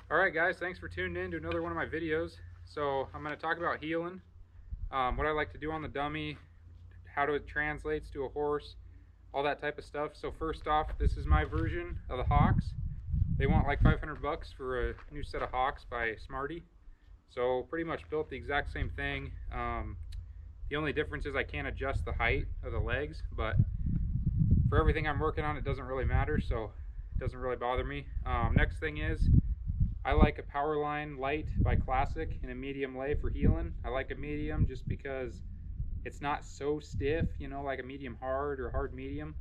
All right, guys, thanks for tuning in to another one of my videos. So I'm going to talk about heeling, what I like to do on the dummy, how it translates to a horse, all that type of stuff. So first off, this is my version of the hocks. They want like 500 bucks for a new set of hocks by Smarty. So pretty much built the exact same thing. The only difference is I can't adjust the height of the legs, but for everything I'm working on, it doesn't really matter, so it doesn't really bother me. Next thing is, I like a Powerline Light by Classic in a medium lay for heeling. I like a medium just because it's not so stiff, you know, like a medium hard or hard medium,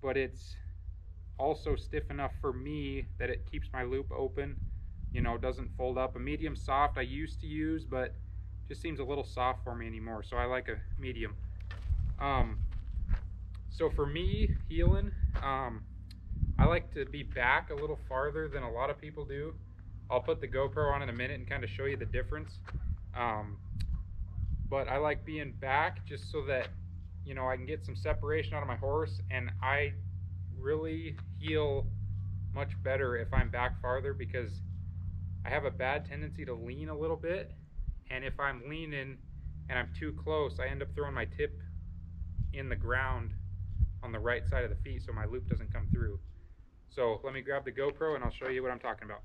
but it's also stiff enough for me that it keeps my loop open, you know, doesn't fold up. A medium soft I used to use, but just seems a little soft for me anymore, so I like a medium. So for me, heeling, I like to be back a little farther than a lot of people do. I'll put the GoPro on in a minute and kind of show you the difference. But I like being back just so that, you know, I can get some separation out of my horse, and I really heel much better if I'm back farther because I have a bad tendency to lean a little bit, and if I'm leaning and I'm too close, I end up throwing my tip in the ground on the right side of the feet so my loop doesn't come through. So let me grab the GoPro and I'll show you what I'm talking about.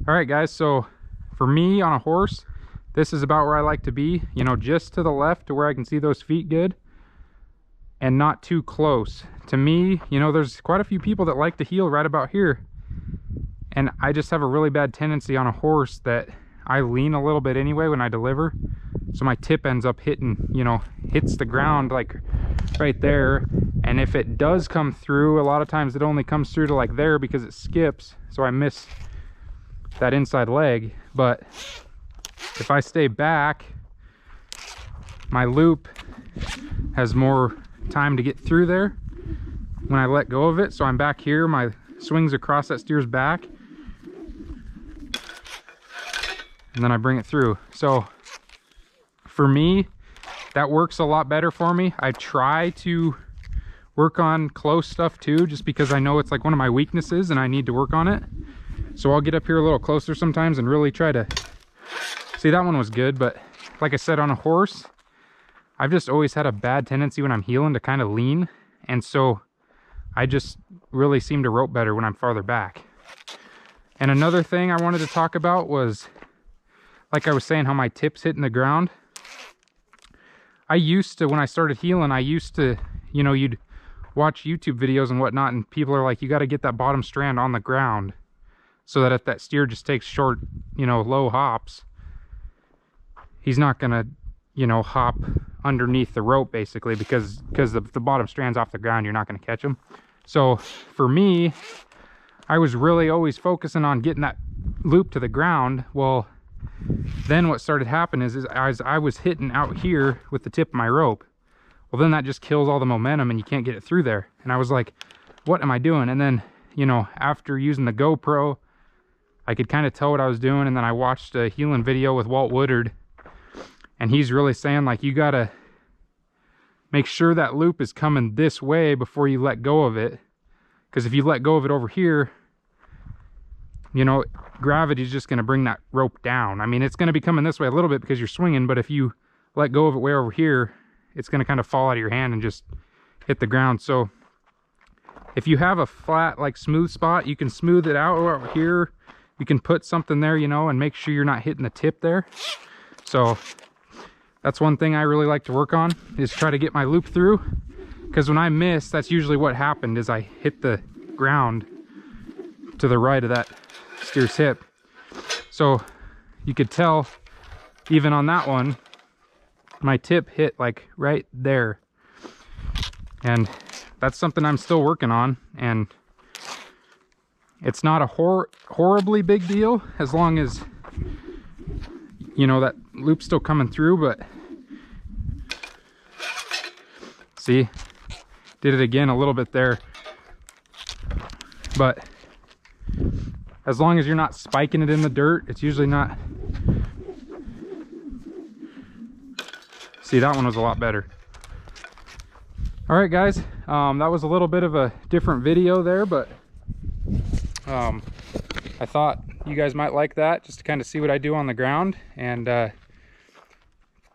All right, guys, so for me on a horse, this is about where I like to be, you know, just to the left to where I can see those feet good and not too close. To me, you know, there's quite a few people that like to heel right about here, and I just have a really bad tendency on a horse that I lean a little bit anyway when I deliver, so my tip ends up hitting, you know, hits the ground like right there. And if it does come through, a lot of times it only comes through to like there because it skips, so I miss that inside leg. But if I stay back, my loop has more time to get through there when I let go of it. So I'm back here, my swings across that steer's back, and then I bring it through. So for me, that works a lot better for me. I try to work on close stuff too, just because I know it's like one of my weaknesses and I need to work on it. So I'll get up here a little closer sometimes and really try to see. That one was good, but like I said, on a horse, I've just always had a bad tendency when I'm heeling to kind of lean, and so I just really seem to rope better when I'm farther back. And another thing I wanted to talk about was, like I was saying, how my tip's hitting the ground. I used to, when I started heeling, I used to, you know, you'd watch YouTube videos and whatnot, and people are like, you got to get that bottom strand on the ground so that if that steer just takes short, you know, low hops, he's not gonna, you know, hop underneath the rope basically, because the bottom strand's off the ground, you're not gonna catch him. So for me, I was really always focusing on getting that loop to the ground. Well, then what started happening is as I was hitting out here with the tip of my rope, well, then that just kills all the momentum and you can't get it through there. And I was like, what am I doing? And then, you know, after using the GoPro, I could kind of tell what I was doing. And then I watched a heeling video with Walt Woodard, and he's really saying, like, you gotta make sure that loop is coming this way before you let go of it. Because if you let go of it over here, you know, gravity's just gonna bring that rope down. I mean, it's gonna be coming this way a little bit because you're swinging, but if you let go of it way over here, it's gonna kind of fall out of your hand and just hit the ground. So if you have a flat, like, smooth spot, you can smooth it out over here. You can put something there, you know, and make sure you're not hitting the tip there. So that's one thing I really like to work on, is try to get my loop through, because when I miss, that's usually what happened, is I hit the ground to the right of that steer's hip. So you could tell even on that one, my tip hit like right there, and that's something I'm still working on. And it's not a horribly big deal as long as, you know, that loop's still coming through. But see, did it again a little bit there. But as long as you're not spiking it in the dirt, it's usually not. See, that one was a lot better. All right, guys, that was a little bit of a different video there, but I thought you guys might like that, just to kind of see what I do on the ground. And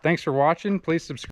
thanks for watching. Please subscribe.